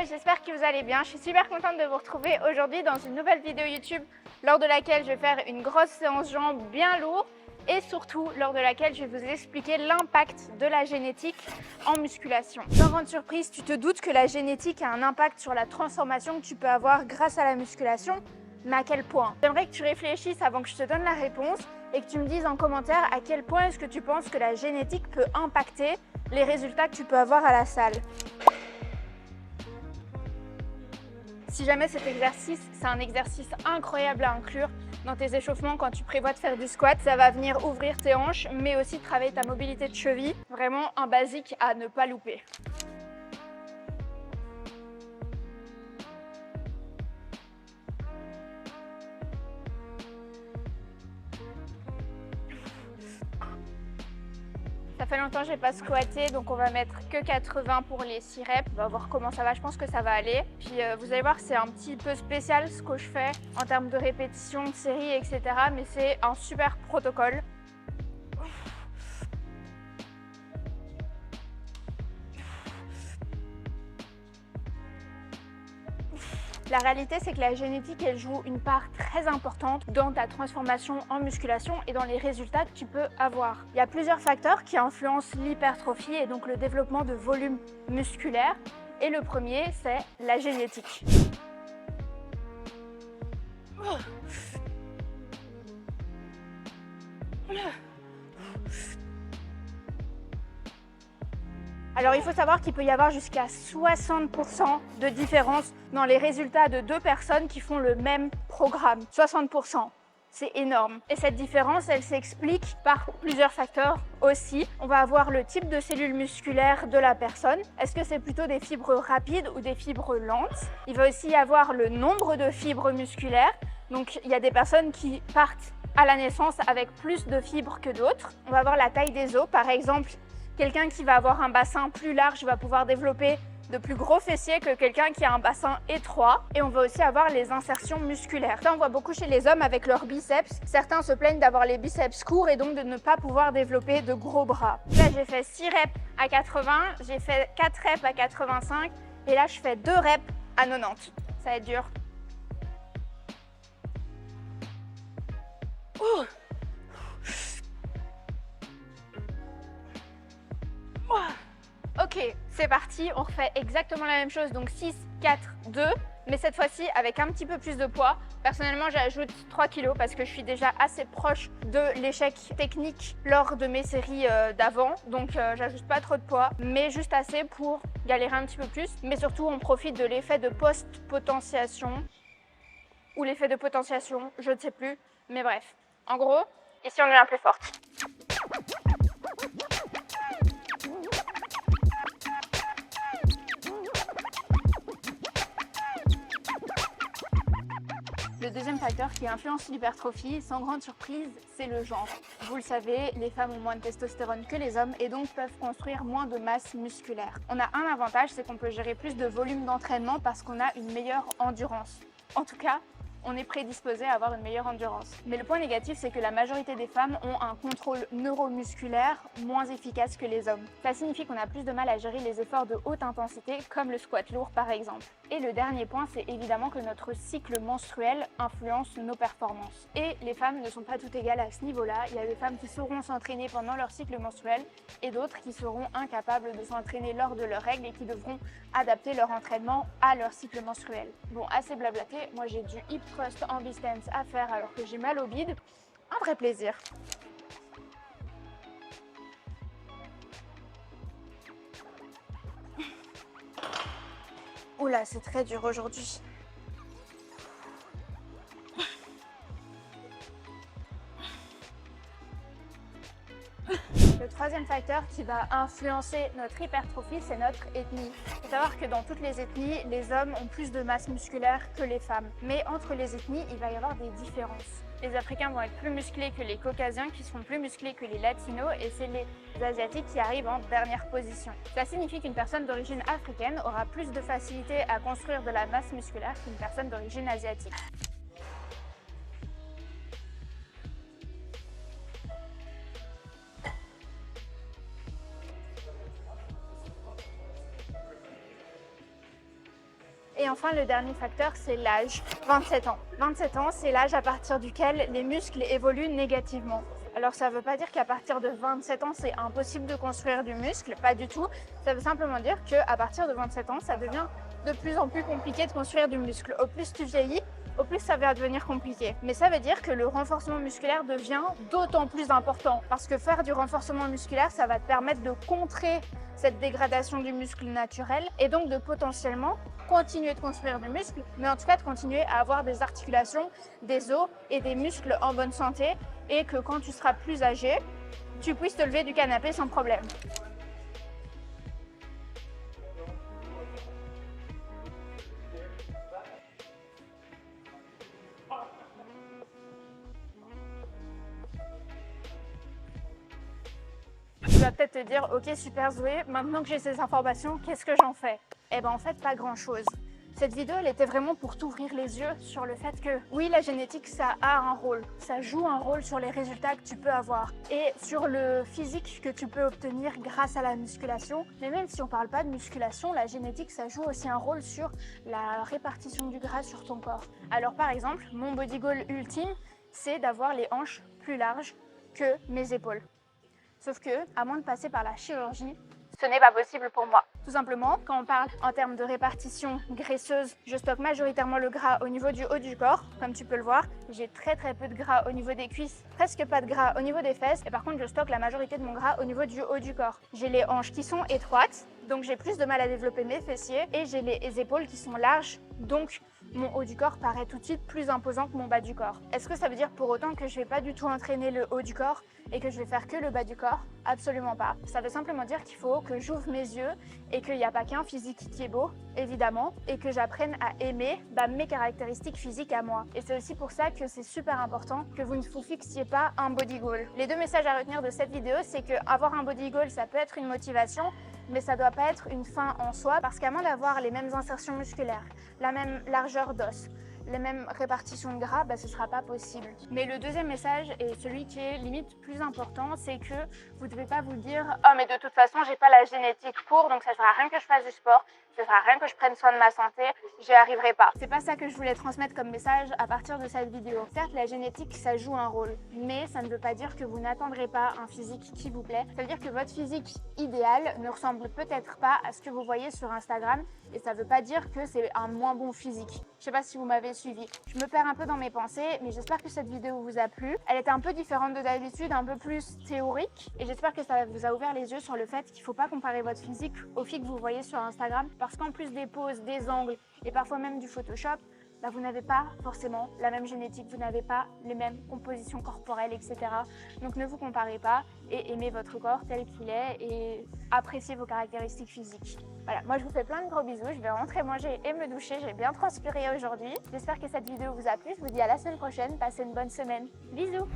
j'espère que vous allez bien. Je suis super contente de vous retrouver aujourd'hui dans une nouvelle vidéo YouTube lors de laquelle je vais faire une grosse séance jambes bien lourde et surtout lors de laquelle je vais vous expliquer l'impact de la génétique en musculation. Sans grande surprise, tu te doutes que la génétique a un impact sur la transformation que tu peux avoir grâce à la musculation, mais à quel point? J'aimerais que tu réfléchisses avant que je te donne la réponse et que tu me dises en commentaire à quel point est-ce que tu penses que la génétique peut impacter les résultats que tu peux avoir à la salle. Si jamais cet exercice, c'est un exercice incroyable à inclure dans tes échauffements quand tu prévois de faire du squat, ça va venir ouvrir tes hanches, mais aussi travailler ta mobilité de cheville. Vraiment un basique à ne pas louper. Ça fait longtemps que je n'ai pas squatté, donc on va mettre que 80 pour les 6 reps. On va voir comment ça va, je pense que ça va aller. Puis vous allez voir, c'est un petit peu spécial ce que je fais en termes de répétition, de série, etc. Mais c'est un super protocole. La réalité, c'est que la génétique, elle joue une part très importante dans ta transformation en musculation et dans les résultats que tu peux avoir. Il y a plusieurs facteurs qui influencent l'hypertrophie et donc le développement de volume musculaire. Et le premier, c'est la génétique. Alors il faut savoir qu'il peut y avoir jusqu'à 60% de différence dans les résultats de deux personnes qui font le même programme. 60%, c'est énorme. Et cette différence, elle s'explique par plusieurs facteurs aussi. On va avoir le type de cellules musculaires de la personne. Est-ce que c'est plutôt des fibres rapides ou des fibres lentes? Il va aussi y avoir le nombre de fibres musculaires. Donc il y a des personnes qui partent à la naissance avec plus de fibres que d'autres. On va avoir la taille des os, par exemple. Quelqu'un qui va avoir un bassin plus large va pouvoir développer de plus gros fessiers que quelqu'un qui a un bassin étroit. Et on va aussi avoir les insertions musculaires. Ça, on voit beaucoup chez les hommes avec leurs biceps. Certains se plaignent d'avoir les biceps courts et donc de ne pas pouvoir développer de gros bras. Là, j'ai fait 6 reps à 80, j'ai fait 4 reps à 85 et là, je fais 2 reps à 90. Ça va être dur. Ouh. Ok, c'est parti, on refait exactement la même chose, donc 6, 4, 2, mais cette fois-ci avec un petit peu plus de poids. Personnellement, j'ajoute 3 kg parce que je suis déjà assez proche de l'échec technique lors de mes séries d'avant, donc j'ajoute pas trop de poids, mais juste assez pour galérer un petit peu plus. Mais surtout, on profite de l'effet de post-potentiation, ou l'effet de potentiation, je ne sais plus, mais bref. En gros, ici on est la plus forte. Le deuxième facteur qui influence l'hypertrophie, sans grande surprise, c'est le genre. Vous le savez, les femmes ont moins de testostérone que les hommes et donc peuvent construire moins de masse musculaire. On a un avantage, c'est qu'on peut gérer plus de volume d'entraînement parce qu'on a une meilleure endurance. En tout cas, on est prédisposé à avoir une meilleure endurance. Mais le point négatif, c'est que la majorité des femmes ont un contrôle neuromusculaire moins efficace que les hommes. Ça signifie qu'on a plus de mal à gérer les efforts de haute intensité, comme le squat lourd par exemple. Et le dernier point, c'est évidemment que notre cycle menstruel influence nos performances. Et les femmes ne sont pas toutes égales à ce niveau-là. Il y a des femmes qui sauront s'entraîner pendant leur cycle menstruel et d'autres qui seront incapables de s'entraîner lors de leurs règles et qui devront adapter leur entraînement à leur cycle menstruel. Bon, assez blablaté, moi j'ai du hip thrust en B-stance à faire alors que j'ai mal au bide. Un vrai plaisir. Oula, c'est très dur aujourd'hui. Le troisième facteur qui va influencer notre hypertrophie, c'est notre ethnie. Il faut savoir que dans toutes les ethnies, les hommes ont plus de masse musculaire que les femmes. Mais entre les ethnies, il va y avoir des différences. Les Africains vont être plus musclés que les Caucasiens, qui seront plus musclés que les Latinos, et c'est les Asiatiques qui arrivent en dernière position. Ça signifie qu'une personne d'origine africaine aura plus de facilité à construire de la masse musculaire qu'une personne d'origine asiatique. Et enfin, le dernier facteur, c'est l'âge, 27 ans. 27 ans, c'est l'âge à partir duquel les muscles évoluent négativement. Alors ça ne veut pas dire qu'à partir de 27 ans, c'est impossible de construire du muscle, pas du tout. Ça veut simplement dire qu'à partir de 27 ans, ça devient de plus en plus compliqué de construire du muscle. Au plus tu vieillis, au plus ça va devenir compliqué. Mais ça veut dire que le renforcement musculaire devient d'autant plus important. Parce que faire du renforcement musculaire, ça va te permettre de contrer cette dégradation du muscle naturel et donc de potentiellement continuer de construire du muscle, mais en tout cas de continuer à avoir des articulations, des os et des muscles en bonne santé et que quand tu seras plus âgé, tu puisses te lever du canapé sans problème. Tu vas peut-être te dire, ok super Zoé, maintenant que j'ai ces informations, qu'est-ce que j'en fais? Eh ben en fait pas grand chose. Cette vidéo elle était vraiment pour t'ouvrir les yeux sur le fait que oui la génétique ça a un rôle, ça joue un rôle sur les résultats que tu peux avoir et sur le physique que tu peux obtenir grâce à la musculation. Mais même si on parle pas de musculation, la génétique ça joue aussi un rôle sur la répartition du gras sur ton corps. Alors par exemple, mon body goal ultime c'est d'avoir les hanches plus larges que mes épaules. Sauf que, à moins de passer par la chirurgie, ce n'est pas possible pour moi. Tout simplement, quand on parle en termes de répartition graisseuse, je stocke majoritairement le gras au niveau du haut du corps, comme tu peux le voir. J'ai très peu de gras au niveau des cuisses, presque pas de gras au niveau des fesses, et par contre je stocke la majorité de mon gras au niveau du haut du corps. J'ai les hanches qui sont étroites, donc j'ai plus de mal à développer mes fessiers, et j'ai les épaules qui sont larges, donc mon haut du corps paraît tout de suite plus imposant que mon bas du corps. Est-ce que ça veut dire pour autant que je vais pas du tout entraîner le haut du corps et que je vais faire que le bas du corps? Absolument pas. Ça veut simplement dire qu'il faut que j'ouvre mes yeux et qu'il n'y a pas qu'un physique qui est beau, évidemment, et que j'apprenne à aimer mes caractéristiques physiques à moi. Et c'est aussi pour ça que c'est super important que vous ne vous fixiez pas un body goal. Les deux messages à retenir de cette vidéo, c'est que avoir un body goal, ça peut être une motivation, mais ça doit pas être une fin en soi, parce qu'à moins d'avoir les mêmes insertions musculaires, la même largeur d'os, les mêmes répartitions de gras, ce sera pas possible. Mais le deuxième message, et celui qui est limite plus important, c'est que vous ne devez pas vous dire « Oh mais de toute façon, j'ai pas la génétique pour, donc ça sert à rien que je fasse du sport, ça sert à rien que je prenne soin de ma santé, j'y arriverai pas. » C'est pas ça que je voulais transmettre comme message à partir de cette vidéo. Certes, la génétique, ça joue un rôle, mais ça ne veut pas dire que vous n'attendrez pas un physique qui vous plaît. Ça veut dire que votre physique idéal ne ressemble peut-être pas à ce que vous voyez sur Instagram, et ça veut pas dire que c'est un moins bon physique. Je sais pas si vous m'avez suivi. Je me perds un peu dans mes pensées, mais j'espère que cette vidéo vous a plu. Elle était un peu différente de d'habitude, un peu plus théorique, et j'espère que ça vous a ouvert les yeux sur le fait qu'il faut pas comparer votre physique aux filles que vous voyez sur Instagram, parce qu'en plus des poses, des angles et parfois même du Photoshop, vous n'avez pas forcément la même génétique, vous n'avez pas les mêmes compositions corporelles, etc. Donc ne vous comparez pas et aimez votre corps tel qu'il est et appréciez vos caractéristiques physiques. Voilà, moi je vous fais plein de gros bisous, je vais rentrer manger et me doucher, j'ai bien transpiré aujourd'hui. J'espère que cette vidéo vous a plu, je vous dis à la semaine prochaine, passez une bonne semaine. Bisous!